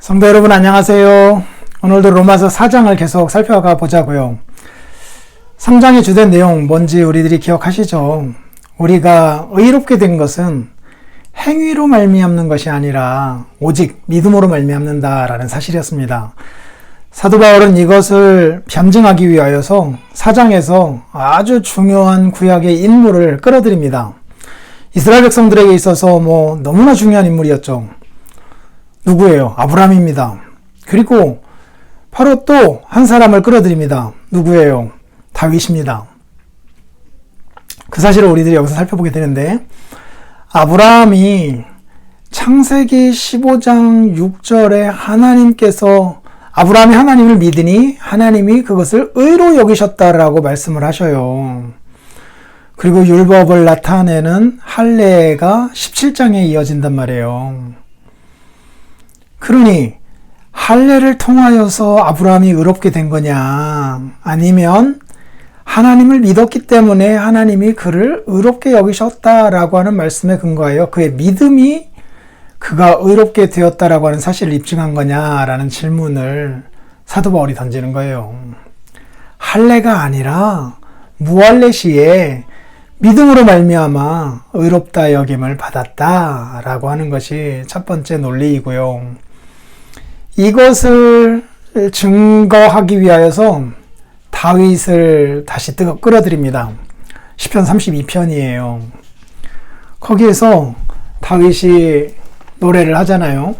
성도 여러분 안녕하세요. 오늘도 로마서 4장을 계속 살펴가 보자고요. 3장의 주된 내용 뭔지 우리들이 기억하시죠? 우리가 의롭게 된 것은 행위로 말미암는 것이 아니라 오직 믿음으로 말미암는다라는 사실이었습니다. 사도 바울은 이것을 변증하기 위하여서 4장에서 아주 중요한 구약의 인물을 끌어들입니다. 이스라엘 백성들에게 있어서 너무나 중요한 인물이었죠. 누구예요? 아브라함입니다. 그리고 바로 또 한 사람을 끌어들입니다. 누구예요? 다윗입니다. 그 사실을 우리들이 여기서 살펴보게 되는데, 아브라함이 창세기 15장 6절에 하나님께서 아브라함이 하나님을 믿으니 하나님이 그것을 의로 여기셨다라고 말씀을 하셔요. 그리고 율법을 나타내는 할례가 17장에 이어진단 말이에요. 그러니 할례를 통하여서 아브라함이 의롭게 된 거냐, 아니면 하나님을 믿었기 때문에 하나님이 그를 의롭게 여기셨다라고 하는 말씀에 근거하여 그의 믿음이 그가 의롭게 되었다라고 하는 사실을 입증한 거냐라는 질문을 사도 바울이 던지는 거예요. 할례가 아니라 무할례 시에 믿음으로 말미암아 의롭다 여김을 받았다라고 하는 것이 첫 번째 논리이고요. 이것을 증거하기 위하여서 다윗을 다시 끌어들입니다. 시편 32편이에요. 거기에서 다윗이 노래를 하잖아요.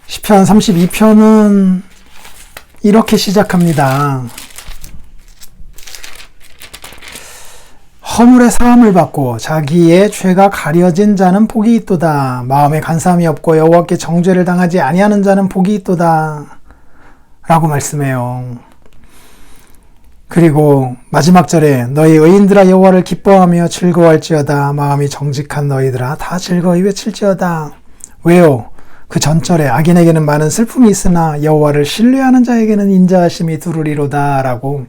시편 32편은 이렇게 시작합니다. 허물의 사함을 받고 자기의 죄가 가려진 자는 복이 있도다. 마음에 간사함이 없고 여호와께 정죄를 당하지 아니하는 자는 복이 있도다. 라고 말씀해요. 그리고 마지막 절에 너희 의인들아 여호와를 기뻐하며 즐거워할지어다. 마음이 정직한 너희들아 다 즐거이 외칠지어다. 왜요? 그 전절에 악인에게는 많은 슬픔이 있으나 여호와를 신뢰하는 자에게는 인자하심이 두루리로다. 라고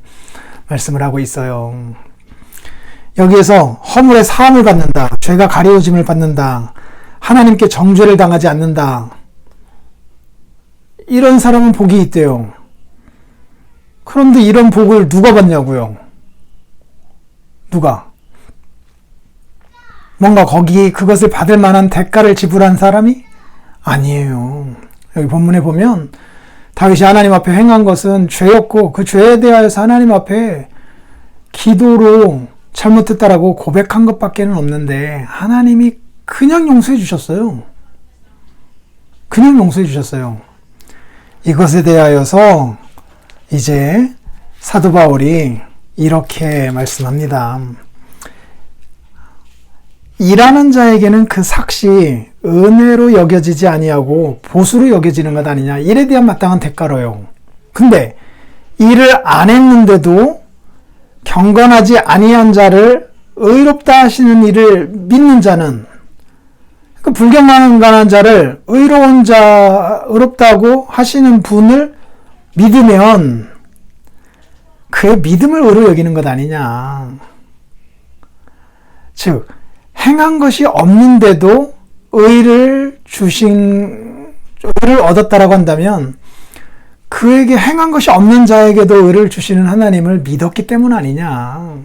말씀을 하고 있어요. 여기에서 허물의 사함을 받는다, 죄가 가려짐을 받는다, 하나님께 정죄를 당하지 않는다, 이런 사람은 복이 있대요. 그런데 이런 복을 누가 받냐고요? 누가? 뭔가 거기 그것을 받을 만한 대가를 지불한 사람이? 아니에요. 여기 본문에 보면 다윗이 하나님 앞에 행한 것은 죄였고 그 죄에 대하여서 하나님 앞에 기도로 잘못했다라고 고백한 것밖에는 없는데 하나님이 그냥 용서해 주셨어요. 그냥 용서해 주셨어요. 이것에 대하여서 이제 사도 바울이 이렇게 말씀합니다. 일하는 자에게는 그 삭시 은혜로 여겨지지 아니하고 보수로 여겨지는 것 아니냐. 일에 대한 마땅한 대가로요. 근데 일을 안 했는데도 경건하지 아니한 자를 의롭다 하시는 이를 믿는 자는, 그 불경건한 자를 의롭다고 하시는 분을 믿으면 그의 믿음을 의로 여기는 것 아니냐. 즉 행한 것이 없는데도 의를 얻었다라고 한다면 그에게 행한 것이 없는 자에게도 의를 주시는 하나님을 믿었기 때문 아니냐.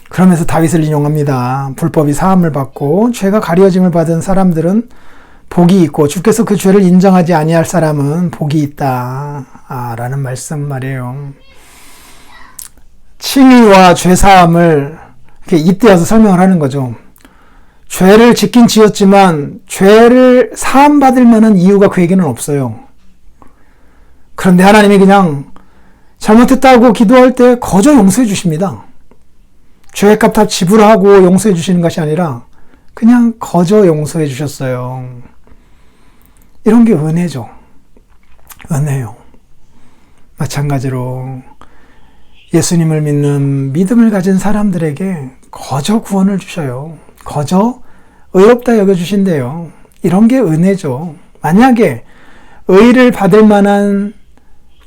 그러면서 다윗을 인용합니다. 불법이 사함을 받고 죄가 가려짐을 받은 사람들은 복이 있고 주께서 그 죄를 인정하지 아니할 사람은 복이 있다. 라는 말씀 말이에요. 칭의와 죄사함을 이렇게 잇대어서 설명을 하는 거죠. 죄를 짓긴 지었지만 죄를 사함받을 만한 이유가 그에게는 없어요. 그런데 하나님이 그냥 잘못했다고 기도할 때 거저 용서해 주십니다. 죄값 다 지불하고 용서해 주시는 것이 아니라 그냥 거저 용서해 주셨어요. 이런 게 은혜죠. 은혜요. 마찬가지로 예수님을 믿는 믿음을 가진 사람들에게 거저 구원을 주셔요. 거저 의롭다 여겨주신대요. 이런 게 은혜죠. 만약에 의를 받을 만한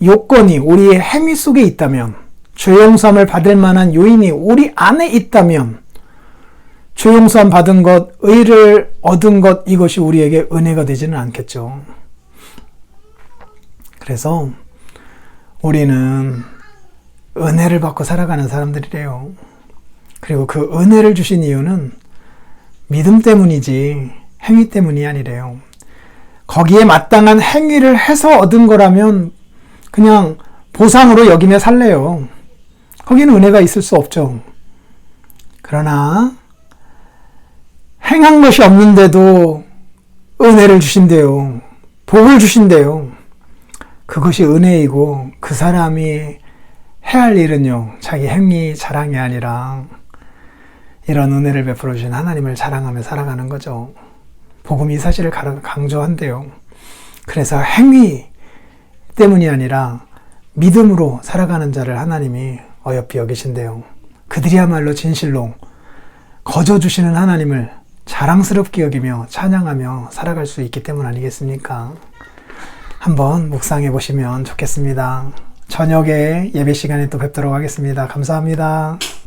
요건이 우리의 행위 속에 있다면, 죄 용서함을 받을 만한 요인이 우리 안에 있다면 죄 용서함 받은 것, 의를 얻은 것, 이것이 우리에게 은혜가 되지는 않겠죠. 그래서 우리는 은혜를 받고 살아가는 사람들이래요. 그리고 그 은혜를 주신 이유는 믿음 때문이지 행위 때문이 아니래요. 거기에 마땅한 행위를 해서 얻은 거라면 그냥 보상으로 여기며 살래요. 거기는 은혜가 있을 수 없죠. 그러나 행한 것이 없는데도 은혜를 주신대요. 복을 주신대요. 그것이 은혜이고 그 사람이 해야 할 일은요, 자기 행위 자랑이 아니라 이런 은혜를 베풀어 주신 하나님을 자랑하며 살아가는 거죠. 복음이 이 사실을 강조한대요. 그래서 행위 때문이 아니라 믿음으로 살아가는 자를 하나님이 어여삐 여기신대요. 그들이야말로 진실로 거저 주시는 하나님을 자랑스럽게 여기며 찬양하며 살아갈 수 있기 때문 아니겠습니까? 한번 묵상해 보시면 좋겠습니다. 저녁에 예배 시간에 또 뵙도록 하겠습니다. 감사합니다.